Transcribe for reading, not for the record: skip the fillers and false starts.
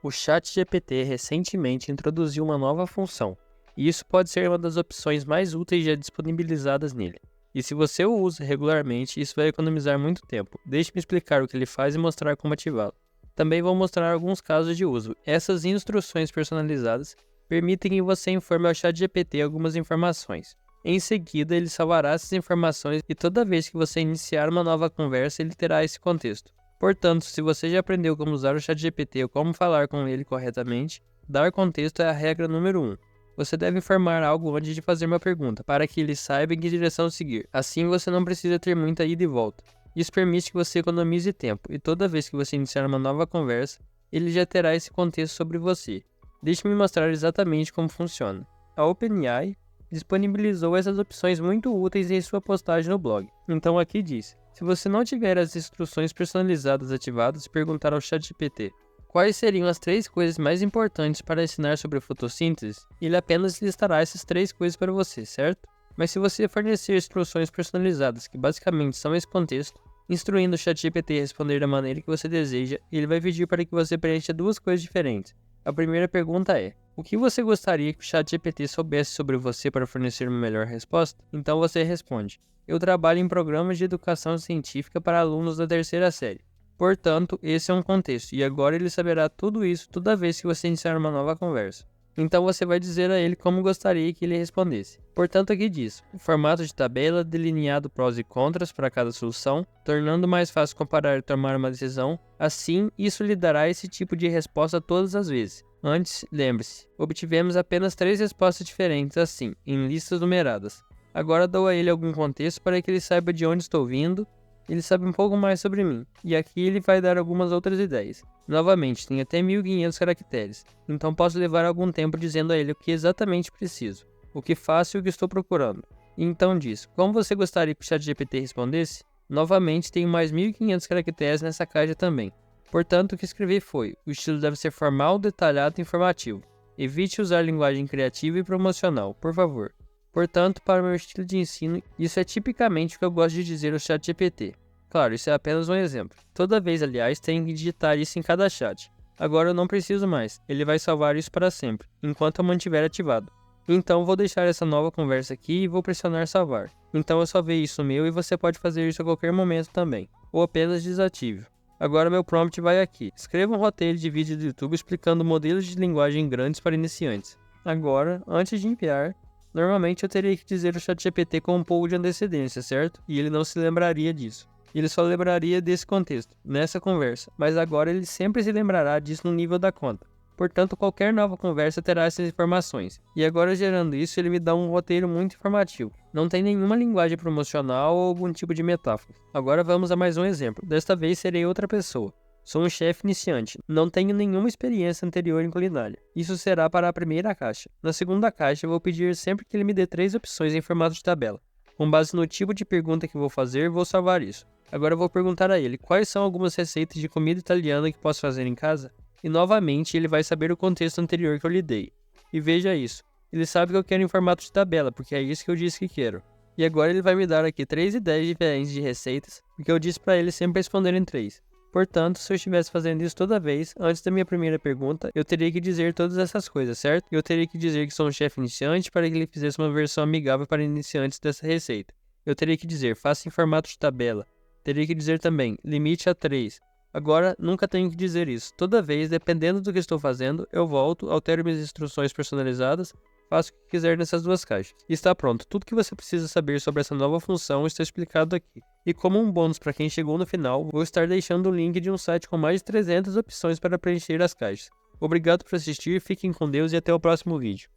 O ChatGPT recentemente introduziu uma nova função, e isso pode ser uma das opções mais úteis já disponibilizadas nele. E se você o usa regularmente, isso vai economizar muito tempo. Deixe-me explicar o que ele faz e mostrar como ativá-lo. Também vou mostrar alguns casos de uso. Essas instruções personalizadas permitem que você informe ao ChatGPT algumas informações. Em seguida, ele salvará essas informações e toda vez que você iniciar uma nova conversa, ele terá esse contexto. Portanto, se você já aprendeu como usar o ChatGPT ou como falar com ele corretamente, dar contexto é a regra número 1. Você deve informar algo antes de fazer uma pergunta, para que ele saiba em que direção seguir. Assim você não precisa ter muita ida e volta. Isso permite que você economize tempo, e toda vez que você iniciar uma nova conversa, ele já terá esse contexto sobre você. Deixe-me mostrar exatamente como funciona. A OpenAI disponibilizou essas opções muito úteis em sua postagem no blog. Então aqui diz: se você não tiver as instruções personalizadas ativadas, perguntar ao ChatGPT quais seriam as 3 coisas mais importantes para ensinar sobre fotossíntese, ele apenas listará essas 3 coisas para você, certo? Mas se você fornecer instruções personalizadas, que basicamente são esse contexto, instruindo o ChatGPT a responder da maneira que você deseja, ele vai pedir para que você preencha 2 coisas diferentes. A primeira pergunta é: o que você gostaria que o ChatGPT soubesse sobre você para fornecer uma melhor resposta? Então você responde: eu trabalho em programas de educação científica para alunos da 3ª série. Portanto, esse é um contexto, e agora ele saberá tudo isso toda vez que você iniciar uma nova conversa. Então você vai dizer a ele como gostaria que ele respondesse. Portanto, aqui diz: o formato de tabela, delineado prós e contras para cada solução, tornando mais fácil comparar e tomar uma decisão. Assim, isso lhe dará esse tipo de resposta todas as vezes. Antes, lembre-se, obtivemos apenas 3 respostas diferentes assim, em listas numeradas. Agora dou a ele algum contexto para que ele saiba de onde estou vindo. Ele sabe um pouco mais sobre mim, e aqui ele vai dar algumas outras ideias. Novamente, tem até 1500 caracteres, então posso levar algum tempo dizendo a ele o que exatamente preciso, o que faço e o que estou procurando. E então diz: como você gostaria que o ChatGPT respondesse? Novamente, tenho mais 1500 caracteres nessa caixa também. Portanto, o que escrevi foi: o estilo deve ser formal, detalhado e informativo. Evite usar linguagem criativa e promocional, por favor. Portanto, para o meu estilo de ensino, isso é tipicamente o que eu gosto de dizer ao ChatGPT. Claro, isso é apenas um exemplo. Toda vez, aliás, tenho que digitar isso em cada chat. Agora eu não preciso mais, ele vai salvar isso para sempre, enquanto eu mantiver ativado. Então vou deixar essa nova conversa aqui e vou pressionar salvar. Então eu salvei isso meu e você pode fazer isso a qualquer momento também, ou apenas desative. Agora meu prompt vai aqui: escreva um roteiro de vídeo do YouTube explicando modelos de linguagem grandes para iniciantes. Agora, antes de enviar, normalmente eu teria que dizer ao ChatGPT com um pouco de antecedência, certo? E ele não se lembraria disso. Ele só lembraria desse contexto, nessa conversa, mas agora ele sempre se lembrará disso no nível da conta. Portanto, qualquer nova conversa terá essas informações. E agora, gerando isso, ele me dá um roteiro muito informativo. Não tem nenhuma linguagem promocional ou algum tipo de metáfora. Agora vamos a mais um exemplo. Desta vez serei outra pessoa. Sou um chefe iniciante, não tenho nenhuma experiência anterior em culinária. Isso será para a primeira caixa. Na segunda caixa, eu vou pedir sempre que ele me dê 3 opções em formato de tabela. Com base no tipo de pergunta que vou fazer, vou salvar isso. Agora eu vou perguntar a ele quais são algumas receitas de comida italiana que posso fazer em casa. E novamente ele vai saber o contexto anterior que eu lhe dei. E veja isso, ele sabe que eu quero em formato de tabela, porque é isso que eu disse que quero. E agora ele vai me dar aqui 3 ideias diferentes de receitas, porque eu disse para ele sempre responder em 3. Portanto, se eu estivesse fazendo isso toda vez, antes da minha primeira pergunta, eu teria que dizer todas essas coisas, certo? Eu teria que dizer que sou um chefe iniciante para que ele fizesse uma versão amigável para iniciantes dessa receita. Eu teria que dizer: faça em formato de tabela. Teria que dizer também: limite a 3. Agora, nunca tenho que dizer isso. Toda vez, dependendo do que estou fazendo, eu volto, altero minhas instruções personalizadas, faço o que quiser nessas 2 caixas. E está pronto. Tudo que você precisa saber sobre essa nova função está explicado aqui. E como um bônus para quem chegou no final, vou estar deixando o link de um site com mais de 300 opções para preencher as caixas. Obrigado por assistir, fiquem com Deus e até o próximo vídeo.